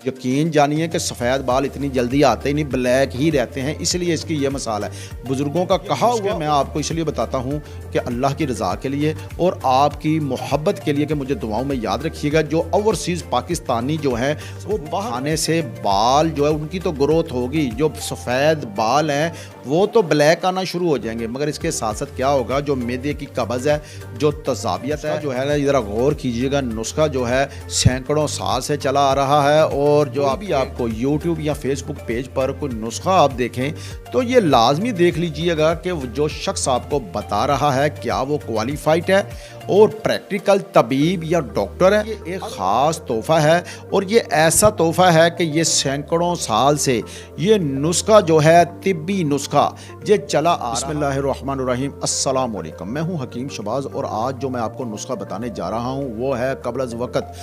यकीन जानिए कि सफ़ेद बाल इतनी जल्दी आते ही नहीं, ब्लैक ही रहते हैं, इसलिए इसकी ये मिसाल है। बुज़ुर्गों का कहा हुआ मैं आपको इसलिए बताता हूँ कि अल्लाह की रज़ा के लिए और आपकी मोहब्बत के लिए कि मुझे दुआओं में याद रखिएगा। जो ओवरसीज़ पाकिस्तानी जो हैं वो बहाने से बाल जो है उनकी तो ग्रोथ होगी, जो सफ़ेद बाल हैं वो तो ब्लैक आना शुरू हो जाएंगे, मगर इसके साथ साथ क्या होगा, जो मैदे की कब्ज़ है, जो तज़ाबियत है जो है ना, ज़रा गौर कीजिएगा। नुस्खा जो है सैकड़ों साल से चला आ रहा है, और जो अभी आपको यूट्यूब या फेसबुक पेज पर कोई नुस्खा आप देखें तो ये लाजमी देख लीजिएगा कि जो शख्स आपको बता रहा है क्या वो क्वालिफाइड है और प्रैक्टिकल तबीब या डॉक्टर है। ये एक ख़ास तोहफ़ा है, और ये ऐसा तोहफ़ा है कि ये सैकड़ों साल से ये नुस्खा जो है तिब्बी नुस्खा ये चला आ रहा है। बिस्मिल्लाहिर्रहमानिर्रहीम, अस्सलाम वालेकुम। मैं हूँ हकीम शबाज़, और आज जो मैं आपको नुस्खा बताने जा रहा हूँ वो है कब्ल अज़ वक़्त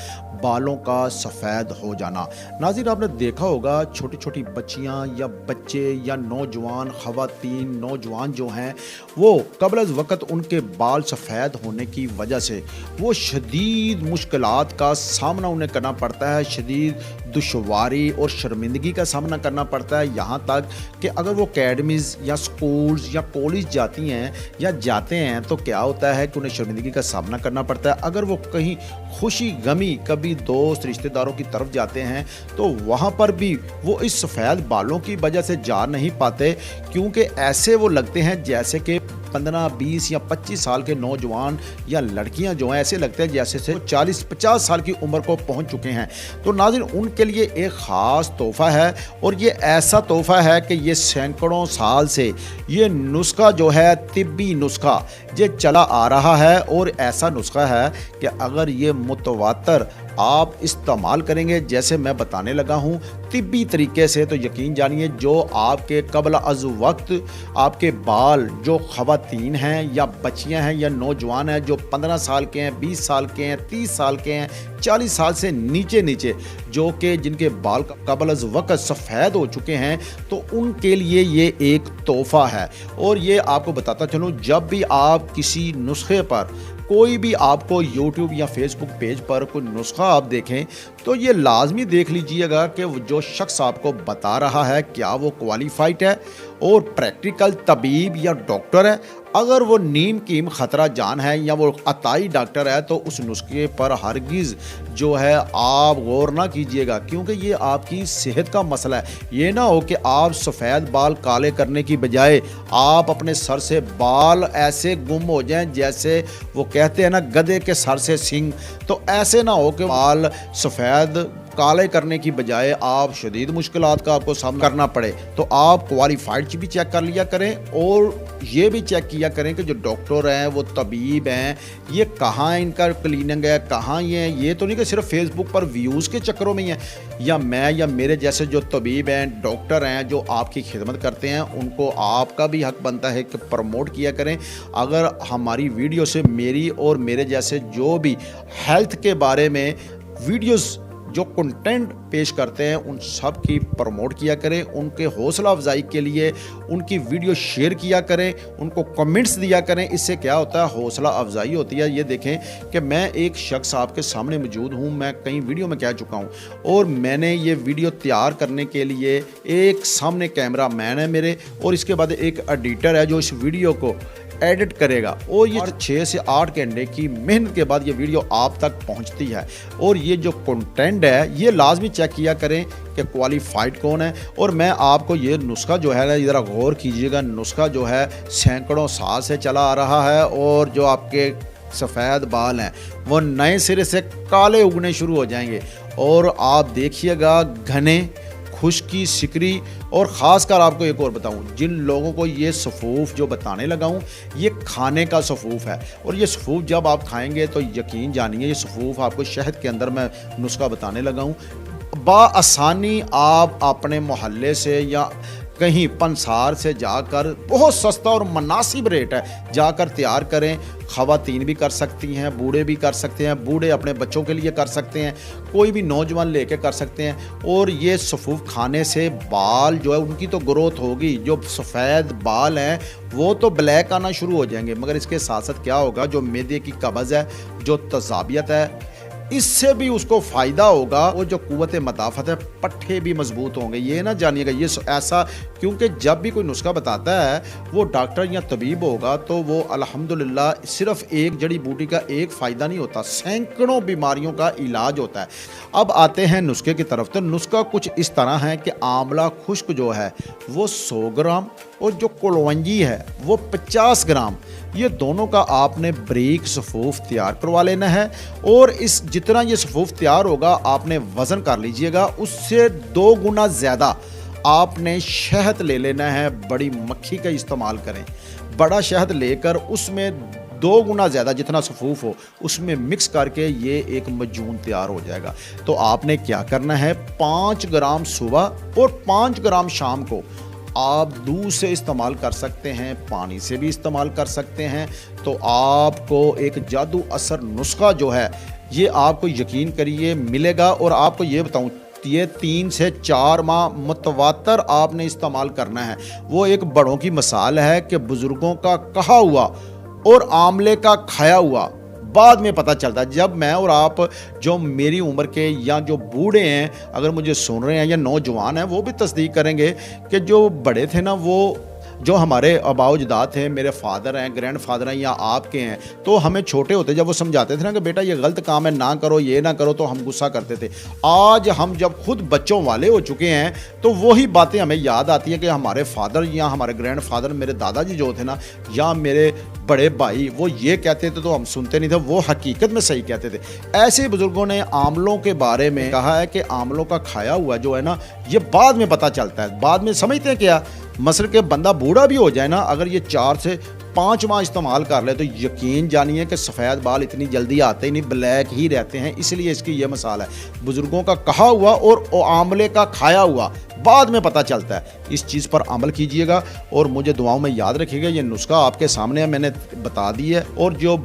बालों का सफ़ेद हो जाना। नाज़रीन, आपने देखा होगा छोटी छोटी बच्चियाँ या बच्चे या नौजवान ख़वातीन नौजवान जो हैं वो कब्ल अज़ वक़्त उनके बाल सफ़ेद होने की वजह से वो शदीद मुश्किलात का सामना उन्हें करना पड़ता है, शदीद दुश्वारी और शर्मिंदगी का सामना करना पड़ता है। यहाँ तक कि अगर वो अकेडमीज़ या स्कूल्स या कॉलेज जाती हैं या जाते हैं तो क्या होता है कि उन्हें शर्मिंदगी का सामना करना पड़ता है। अगर वो कहीं खुशी गमी कभी दोस्त रिश्तेदारों की तरफ जाते हैं तो वहाँ पर भी वो इस सफ़ेद बालों की वजह से जा नहीं पाते, क्योंकि ऐसे वो लगते हैं जैसे कि 15, 20 या 25 साल के नौजवान या लड़कियां जो हैं ऐसे लगते हैं जैसे से 40-50 साल की उम्र को पहुंच चुके हैं। तो नाज़रीन, उनके लिए एक ख़ास तोहफ़ा है, और ये ऐसा तोहफ़ा है कि ये सैकड़ों साल से ये नुस्खा जो है तिब्बी नुस्खा ये चला आ रहा है, और ऐसा नुस्खा है कि अगर ये मुतवातर आप इस्तेमाल करेंगे जैसे मैं बताने लगा हूँ तिब्बी तरीके से, तो यकीन जानिए जो आपके कब्ल अज़ वक्त आपके बाल जो ख़वातीन हैं या बच्चियां हैं या नौजवान हैं जो 15 साल के हैं, 20 साल के हैं, 30 साल के हैं, 40 साल से नीचे नीचे जो कि जिनके बाल कब्ल अज़ वक्त सफ़ेद हो चुके हैं, तो उनके लिए ये एक तोहफ़ा है। और ये आपको बताता चलूँ, जब भी आप किसी नुस्खे पर कोई भी आपको यूट्यूब या फेसबुक पेज पर कोई नुस्खा आप देखें तो ये लाजमी देख लीजिएगा कि जो शख्स आपको बता रहा है क्या वो क्वालिफाइड है और प्रैक्टिकल तबीब या डॉक्टर है। अगर वो नीम कीम ख़तरा जान है या वो अताई डॉक्टर है तो उस नुस्खे पर हरगिज़ जो है आप गौर ना कीजिएगा, क्योंकि ये आपकी सेहत का मसला है। ये ना हो कि आप सफ़ेद बाल काले करने की बजाय आप अपने सर से बाल ऐसे गुम हो जाएं जैसे वो कहते हैं ना गधे के सर से सींग। तो ऐसे ना हो कि बाल सफ़ेद काले करने की बजाय आप शदीद मुश्किलात का आपको सामना करना पड़े। तो आप क्वालिफाइड भी चेक कर लिया करें, और ये भी चेक किया करें कि जो डॉक्टर हैं वो तबीब हैं, ये कहाँ इनका क्लिनिक है, कहाँ ये तो नहीं कि सिर्फ फेसबुक पर व्यूज़ के चक्करों में ही है। या मैं या मेरे जैसे जो तबीब हैं डॉक्टर हैं जो आपकी खिदमत करते हैं, उनको आपका भी हक बनता है कि प्रमोट किया करें। अगर हमारी वीडियो से मेरी और मेरे जैसे जो भी हेल्थ के बारे में वीडियोज़ जो कंटेंट पेश करते हैं उन सब की प्रमोट किया करें, उनके हौसला अफजाई के लिए उनकी वीडियो शेयर किया करें, उनको कमेंट्स दिया करें। इससे क्या होता है, हौसला अफजाई होती है। ये देखें कि मैं एक शख्स आपके सामने मौजूद हूँ, मैं कई वीडियो में कह चुका हूँ, और मैंने ये वीडियो तैयार करने के लिए एक सामने कैमरा मैन है मेरे, और इसके बाद एक एडिटर है जो इस वीडियो को एडिट करेगा, और ये 6 से 8 घंटे की मेहनत के बाद ये वीडियो आप तक पहुंचती है। और ये जो कंटेंट है ये लाजमी चेक किया करें कि क्वालिफाइड कौन है। और मैं आपको ये नुस्खा जो है ना, ज़रा गौर कीजिएगा, नुस्खा जो है सैकड़ों साल से चला आ रहा है, और जो आपके सफ़ेद बाल हैं वो नए सिरे से काले उगने शुरू हो जाएंगे। और आप देखिएगा घने खुश्की सिकरी, और ख़ासकर आपको एक और बताऊं, जिन लोगों को ये सफ़ूफ जो बताने लगा हूं ये खाने का सफ़ूफ है, और ये सफ़ूफ जब आप खाएंगे तो यकीन जानिए ये सफ़ूफ आपको शहद के अंदर मैं नुस्खा बताने लगा हूं बाआसानी आप अपने मोहल्ले से या कहीं पंसार से जाकर बहुत सस्ता और मुनासिब रेट है जाकर तैयार करें। ख़वातीन भी कर सकती हैं, बूढ़े भी कर सकते हैं, बूढ़े अपने बच्चों के लिए कर सकते हैं, कोई भी नौजवान लेके कर सकते हैं। और ये सफ़ूफ खाने से बाल जो है उनकी तो ग्रोथ होगी, जो सफ़ेद बाल हैं वो तो ब्लैक आना शुरू हो जाएंगे, मगर इसके साथ साथ क्या होगा, जो मैदे की कब्ज़ है, जो तज़ाबियत है, इससे भी उसको फ़ायदा होगा। वो जो कुव्वत मदाफ़त है, पट्ठे भी मजबूत होंगे। ये ना जानिएगा ये ऐसा, क्योंकि जब भी कोई नुस्खा बताता है वो डॉक्टर या तबीब होगा तो वो अल्हम्दुलिल्लाह सिर्फ एक जड़ी बूटी का एक फ़ायदा नहीं होता, सैकड़ों बीमारियों का इलाज होता है। अब आते हैं नुस्खे की तरफ। तो नुस्खा कुछ इस तरह है कि आंवला खुश्क जो है वो 100 ग्राम और जो कुलवंजी है वो 50 ग्राम, ये दोनों का आपने बारीक सफ़ूफ तैयार करवा लेना है। और इस जितना ये सफ़ूफ तैयार होगा आपने वज़न कर लीजिएगा, उससे 2 गुना ज़्यादा आपने शहद ले लेना है। बड़ी मक्खी का इस्तेमाल करें, बड़ा शहद लेकर उसमें 2 गुना ज़्यादा जितना सफ़ूफ हो उसमें मिक्स करके ये एक मजून तैयार हो जाएगा। तो आपने क्या करना है, 5 ग्राम सुबह और 5 ग्राम शाम को आप दूध से इस्तेमाल कर सकते हैं, पानी से भी इस्तेमाल कर सकते हैं। तो आपको एक जादू असर नुस्खा जो है ये आपको यकीन करिए मिलेगा। और आपको ये बताऊं, ये 3 से 4 माह मुतवातर आपने इस्तेमाल करना है। वो एक बड़ों की मिसाल है कि बुज़ुर्गों का कहा हुआ और आमले का खाया हुआ बाद में पता चलता है। जब मैं और आप जो मेरी उम्र के या जो बूढ़े हैं अगर मुझे सुन रहे हैं या नौजवान हैं वो भी तस्दीक करेंगे कि जो बड़े थे ना, वो जो हमारे आबाओ अजदाद थे, मेरे फादर हैं, ग्रैंड फादर हैं या आपके हैं, तो हमें छोटे होते जब वो समझाते थे ना कि बेटा ये गलत काम है, ना करो, ये ना करो, तो हम गुस्सा करते थे। आज हम जब खुद बच्चों वाले हो चुके हैं तो वही बातें हमें याद आती हैं कि हमारे फादर या हमारे ग्रैंड फादर, मेरे दादाजी जो थे ना या मेरे बड़े भाई, वो ये कहते थे तो हम सुनते नहीं थे, वो हकीकत में सही कहते थे। ऐसे बुजुर्गों ने आमलों के बारे में कहा है कि आमलों का खाया हुआ जो है ना ये बाद में पता चलता है, बाद में समझते हैं क्या, मसल के बंदा बूढ़ा भी हो जाए ना, अगर ये 4 से 5 माह इस्तेमाल कर ले तो यकीन जानिए कि सफ़ेद बाल इतनी जल्दी आते ही नहीं, ब्लैक ही रहते हैं। इसलिए इसकी ये मिसाल है, बुज़ुर्गों का कहा हुआ और आमले का खाया हुआ बाद में पता चलता है। इस चीज़ पर अमल कीजिएगा और मुझे दुआओं में याद रखिएगा। ये नुस्खा आपके सामने है, मैंने बता दी है। और जो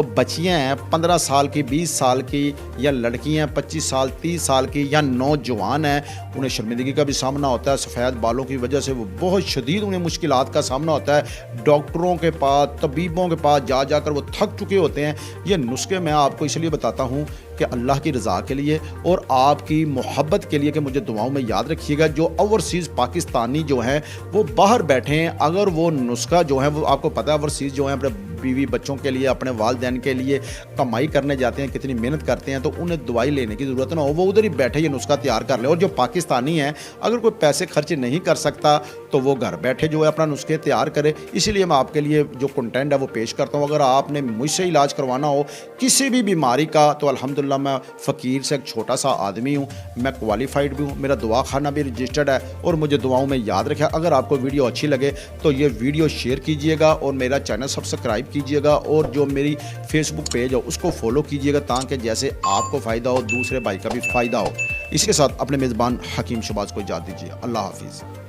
बच्चियाँ हैं 15 साल की, 20 साल की, या लड़कियाँ 25 साल 30 साल की, या नौजवान हैं, उन्हें शर्मिंदगी का भी सामना होता है सफ़ेद बालों की वजह से, वो बहुत शदीद उन्हें मुश्किलात का सामना होता है। डॉक्टरों के पास, तबीबों के पास जा जाकर वो थक चुके होते हैं। ये नुस्खे मैं आपको इसलिए बताता हूँ कि अल्लाह की रज़ा के लिए और आपकी मोहब्बत के लिए कि मुझे दुआओं में याद रखिएगा। जो ओवरसीज़ पाकिस्तानी जो हैं वो बाहर बैठे हैं, अगर वो नुस्खा जो है वो आपको पता है, ओवरसीज़ जो हैं अपने बीवी बच्चों के लिए, अपने वालिदैन के लिए कमाई करने जाते हैं, कितनी मेहनत करते हैं, तो उन्हें दवाई लेने की ज़रूरत ना हो, वो उधर ही बैठे ये नुस्खा तैयार कर ले। और जो पाकिस्तानी हैं अगर कोई पैसे खर्च नहीं कर सकता तो वो घर बैठे जो है अपना नुस्खे तैयार करे। इसीलिए मैं आपके लिए जो कंटेंट है वो पेश करता हूँ। अगर आपने मुझसे इलाज करवाना हो किसी भी बीमारी का तो अल्हम्दुलिल्लाह मैं फ़कीर से एक छोटा सा आदमी हूँ, मैं क्वालिफाइड भी हूँ, मेरा दुआ खाना भी रजिस्टर्ड है। और मुझे दुआओं में याद रखें। अगर आपको वीडियो अच्छी लगे तो ये वीडियो शेयर कीजिएगा और मेरा चैनल सब्सक्राइब कीजिएगा और जो मेरी फेसबुक पेज है उसको फॉलो कीजिएगा ताकि जैसे आपको फ़ायदा हो दूसरे भाई का भी फ़ायदा हो। इसके साथ अपने मेज़बान हकीम शहबाज को इजाज़त दीजिए। अल्लाह हाफिज़।